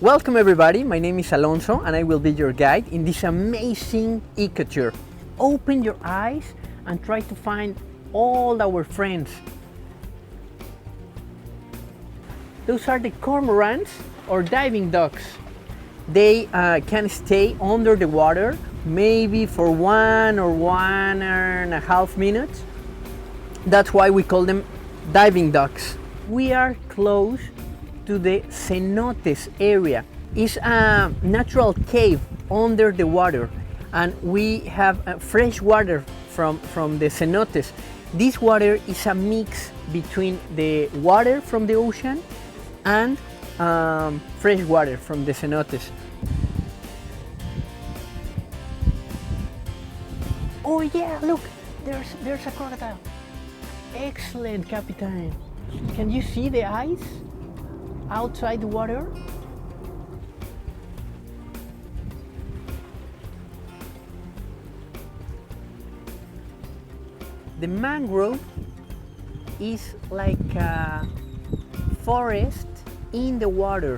Welcome everybody, my name is Alonso and I will be your guide in this amazing eco-tour. Open your eyes and try to find all our friends. Those are the cormorants or diving ducks. They can stay under the water maybe for 1.5 minutes. That's why we call them diving ducks. We are close to the cenotes area. It's a natural cave under the water and we have fresh water from the cenotes. This water is a mix between the water from the ocean and fresh water from the cenotes. Oh yeah, look, there's a crocodile. Excellent, Capitan. Can you see the eyes outside the water? The mangrove is like a forest in the water.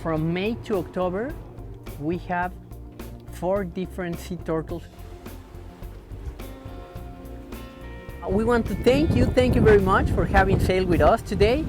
From May to October, we have 4 different sea turtles. We want to thank you very much for having sailed with us today.